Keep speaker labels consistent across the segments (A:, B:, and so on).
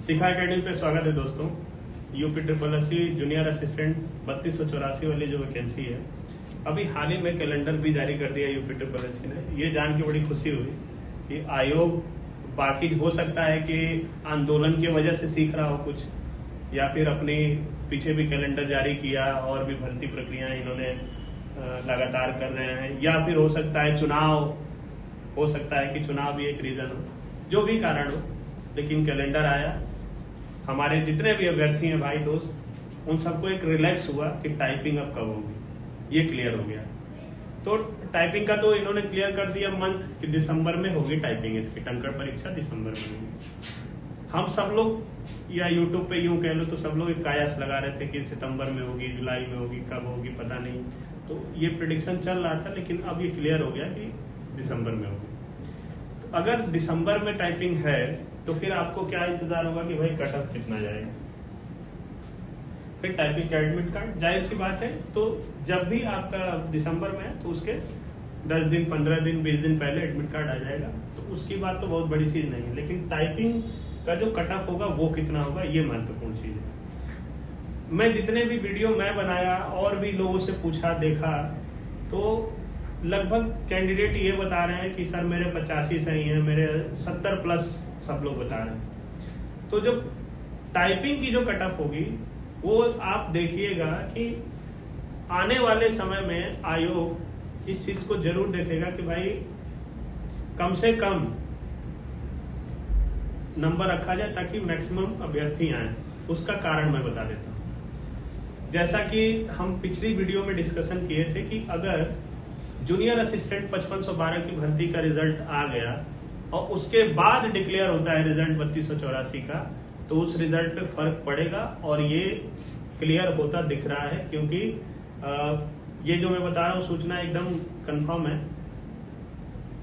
A: शिखा academy पे स्वागत है दोस्तों। यूपी SSSC जूनियर असिस्टेंट 3284 वाली जो वैकेंसी है, अभी हाल ही में कैलेंडर भी जारी कर दिया यूपी SSSC ने। ये जान के बड़ी खुशी हुई कि आयोग बाकी हो सकता है कि आंदोलन की वजह से सीख रहा हो कुछ, या फिर अपनी पीछे भी कैलेंडर जारी किया और भी भर्ती प्रक्रिया इन्होंने लगातार कर रहे हैं, या फिर हो सकता है चुनाव, हो सकता है कि चुनाव भी एक रीजन हो, जो भी कारण हो, लेकिन कैलेंडर आया। हमारे जितने भी अभ्यर्थी हैं भाई दोस्त, उन सबको एक रिलैक्स हुआ कि टाइपिंग अब कब होगी, ये क्लियर हो गया। तो टाइपिंग का तो इन्होंने क्लियर कर दिया मंथ कि दिसंबर में होगी टाइपिंग, इसकी टंकड़ परीक्षा दिसंबर में होगी। हम सब लोग या यूट्यूब पे यूं कह लो तो सब लोग एक कायास लगा रहे थे कि सितंबर में होगी, जुलाई में होगी, कब होगी पता नहीं। तो ये प्रेडिक्शन चल रहा था, लेकिन अब ये क्लियर हो गया कि दिसंबर में होगी। तो अगर दिसंबर में टाइपिंग है तो फिर आपको क्या इंतजार होगा कि भाई कट ऑफ कितना जाएगा, फिर टाइपिंग का एडमिट कार्ड, जाहिर सी बात है। तो जब भी आपका दिसंबर में है तो उसके 10 दिन 15 दिन 20 दिन पहले एडमिट कार्ड आ जाएगा। तो उसकी बात तो बहुत बड़ी चीज नहीं है, लेकिन टाइपिंग का जो कट ऑफ होगा वो कितना होगा, ये महत्वपूर्ण चीज है। मैं जितने भी वीडियो मैं बनाया और भी लोगों से पूछा देखा, तो लगभग कैंडिडेट ये बता रहे हैं कि सर मेरे 85 सही है, मेरे 70 प्लस सब लोग बता रहे हैं। तो जब टाइपिंग की जो कट ऑफ होगी वो आप देखिएगा कि आने वाले समय में आयोग इस चीज को जरूर देखेगा कि भाई कम से कम नंबर रखा जाए ताकि मैक्सिमम अभ्यर्थी आए। उसका कारण मैं बता देता हूं। जैसा कि हम पिछली वीडियो में डिस्कशन किए थे कि अगर जूनियर असिस्टेंट 5512 की भर्ती का रिजल्ट आ गया और उसके बाद डिक्लेयर होता है रिजल्ट 3284 का, तो उस रिजल्ट पे फर्क पड़ेगा। और ये क्लियर होता दिख रहा है, क्योंकि ये जो मैं बता रहा हूँ सूचना एकदम कंफर्म है।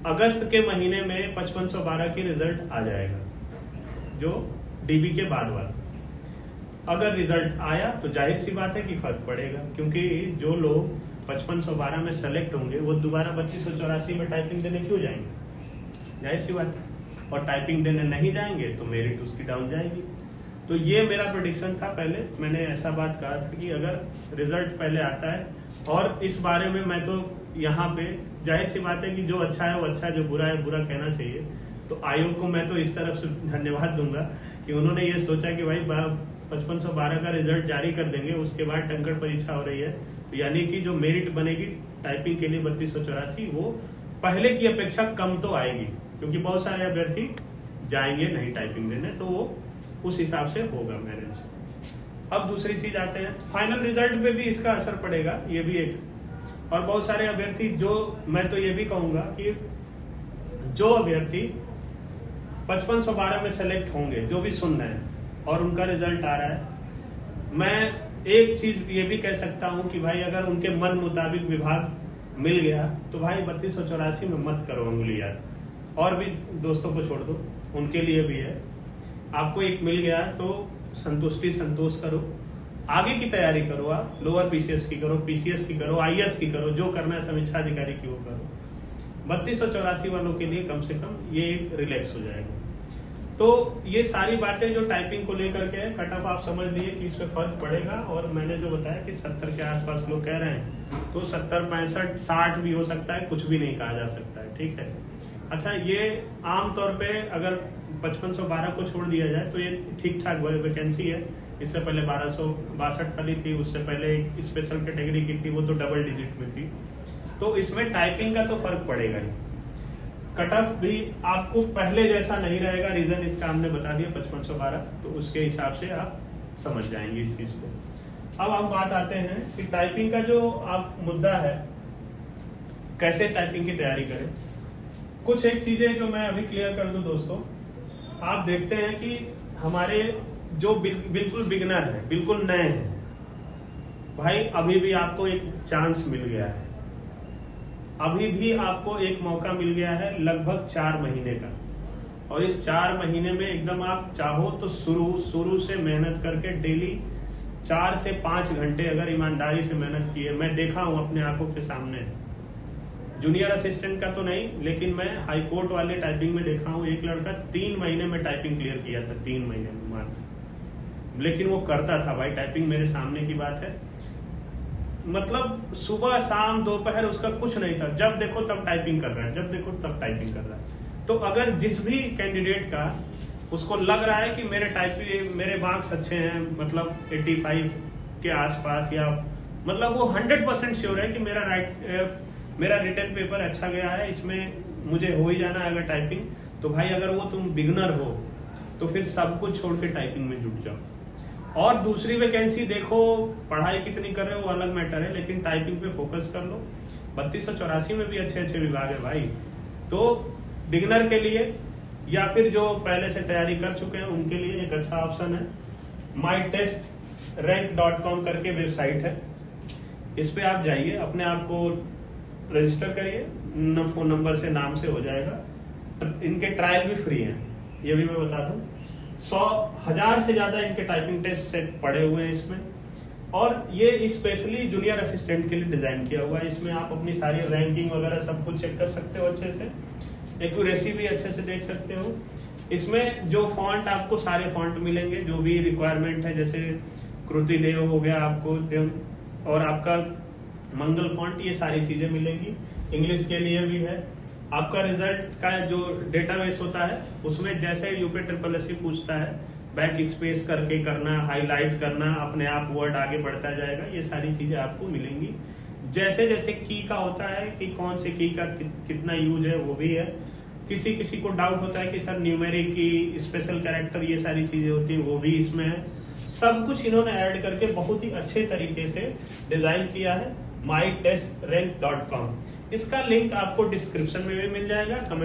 A: अगस्त के महीने में 5512 की रिजल्ट आ जाएगा, जो डीबी के बाद वाला। अगर रिजल्ट आया तो जाहिर सी बात है कि फर्क पड़ेगा, क्योंकि जो लोग 5512 में सेलेक्ट होंगे वो दोबारा 3284 में टाइपिंग देने क्यों जाएंगे, जाहिर सी बात है। और टाइपिंग देने नहीं जाएंगे तो मेरिट उसकी डाउन जाएगी। तो ये मेरा प्रेडिक्शन था। पहले मैंने ऐसा बात कहा था कि अगर रिजल्ट पहले आता है, और इस बारे में मैं तो यहाँ पे जाहिर सी बात है कि जो अच्छा है वो अच्छा, जो बुरा है बुरा कहना चाहिए। तो आयोग को मैं तो इस तरफ से धन्यवाद दूंगा कि उन्होंने ये सोचा कि भाई 5512 का रिजल्ट जारी कर देंगे, उसके बाद टंकड़ परीक्षा हो रही है, तो यानी कि जो मेरिट बनेगी टाइपिंग के लिए 3284 वो पहले की अपेक्षा कम तो आएगी, क्योंकि बहुत सारे अभ्यर्थी जाएंगे नहीं टाइपिंग देने, तो वो उस हिसाब से होगा मैनेज। अब दूसरी चीज आते हैं, फाइनल रिजल्ट पे भी इसका असर पड़ेगा, ये भी एक। और बहुत सारे अभ्यर्थी, जो मैं तो ये भी कहूंगा कि जो अभ्यर्थी 5512 में सेलेक्ट होंगे, जो भी सुन रहे हैं और उनका रिजल्ट आ रहा है, मैं एक चीज ये भी कह सकता हूं कि भाई अगर उनके मन मुताबिक विभाग मिल गया तो भाई 3284 में मत करो अंगुली यार। और भी दोस्तों को छोड़ दो, उनके लिए भी है। आपको एक मिल गया तो संतोष करो, आगे की तैयारी करो। आप लोअर पीसीएस की करो, पीसीएस की करो, आईएएस की करो, जो करना है समीक्षा अधिकारी की वो करो। 3284 वालों के लिए कम से कम ये एक रिलैक्स हो जाएगा। तो ये सारी बातें जो टाइपिंग को लेकर के कट ऑफ, आप समझ लिए कि इस पे फर्क पड़ेगा। और मैंने जो बताया कि 70 के आसपास लोग कह रहे हैं, तो 70 65 60 भी हो सकता है, कुछ भी नहीं कहा जा सकता है, ठीक है। अच्छा, ये आमतौर पे अगर 5512 को छोड़ दिया जाए तो ये ठीक ठाक वैकेंसी है। इससे पहले 1262 वाली थी, उससे पहले एक स्पेशल कैटेगरी की थी, वो तो डबल डिजिट में थी। तो इसमें टाइपिंग का तो फर्क पड़ेगा ही। कट ऑफ भी आपको पहले जैसा नहीं रहेगा, रीजन इसका हमने बता दिया 5512, तो उसके हिसाब से आप समझ जाएंगे इस चीज को। अब हम बात आते हैं कि टाइपिंग का जो आप मुद्दा है, कैसे टाइपिंग की तैयारी करें। कुछ एक चीजें जो मैं अभी क्लियर कर दूं दोस्तों, आप देखते हैं कि हमारे जो बिल्कुल बिगिनर है, बिल्कुल नए हैं भाई, अभी भी आपको एक चांस मिल गया है, अभी भी आपको एक मौका मिल गया है लगभग 4 महीने का। और इस 4 महीने में एकदम आप चाहो तो शुरू से मेहनत करके डेली 4 से 5 घंटे अगर ईमानदारी से मेहनत की है, मैं देखा हूं अपने आंखों के सामने, जूनियर असिस्टेंट का तो नहीं, लेकिन मैं हाई कोर्ट वाले टाइपिंग में देखा हूँ एक लड़का 3 महीने में टाइपिंग क्लियर किया था, 3 महीने में मात्र, लेकिन वो करता था भाई टाइपिंग, मेरे सामने की बात है। मतलब सुबह शाम दोपहर उसका कुछ नहीं था, जब देखो तब टाइपिंग कर रहा है, जब देखो तब टाइपिंग कर रहा है। तो अगर जिस भी कैंडिडेट का उसको लग रहा है कि मेरे मार्क्स अच्छे हैं, मतलब 85 के आसपास, या मतलब वो 100% श्योर है कि मेरा रिटन पेपर अच्छा गया है, इसमें मुझे हो ही जाना है अगर टाइपिंग, तो भाई अगर वो तुम बिगनर हो तो फिर सब कुछ छोड़ के टाइपिंग में जुट जाओ। और दूसरी वैकेंसी देखो, पढ़ाई कितनी कर रहे हो वो अलग मैटर है, लेकिन टाइपिंग पे फोकस कर लो। 3284 में भी अच्छे अच्छे विभाग है भाई। तो बिगिनर के लिए या फिर जो पहले से तैयारी कर चुके हैं उनके लिए एक अच्छा ऑप्शन है। mytestrank.com करके वेबसाइट है, इस पे आप जाइए, अपने आप को रजिस्टर करिए, फोन नंबर से नाम से हो जाएगा। इनके ट्रायल भी फ्री हैं, ये भी मैं बता दूं। 100,000 से ज्यादा इनके टाइपिंग टेस्ट सेट पड़े हुए हैं इसमें, और ये स्पेशली जूनियर असिस्टेंट के लिए डिजाइन किया हुआ है। इसमें आप अपनी सारी रैंकिंग वगैरह सब कुछ चेक कर सकते हो अच्छे से, एक्यूरेसी भी अच्छे से देख सकते हो। इसमें जो फॉन्ट आपको सारे फॉन्ट मिलेंगे जो भी रिक्वायरमेंट है, जैसे कृति देव हो गया आपको, और आपका मंगल फॉन्ट, ये सारी चीजें मिलेंगी। इंग्लिश के लिए भी है। आपका रिजल्ट का जो डेटाबेस होता है उसमें जैसे यूपीएससी पूछता है, बैक स्पेस करके करना, हाईलाइट करना, अपने आप वर्ड आगे बढ़ता जाएगा, ये सारी चीजें आपको मिलेंगी। जैसे जैसे की का होता है कि कौन से की का कितना यूज है वो भी है। किसी किसी को डाउट होता है कि सर न्यूमेरिक की, स्पेशल कैरेक्टर, ये सारी चीजें होती हैं, वो भी इसमें है। सब कुछ इन्होंने ऐड करके बहुत ही अच्छे तरीके से डिजाइन किया है mytestrank.com। इसका लिंक आपको डिस्क्रिप्शन में भी मिल जाएगा, कमेंट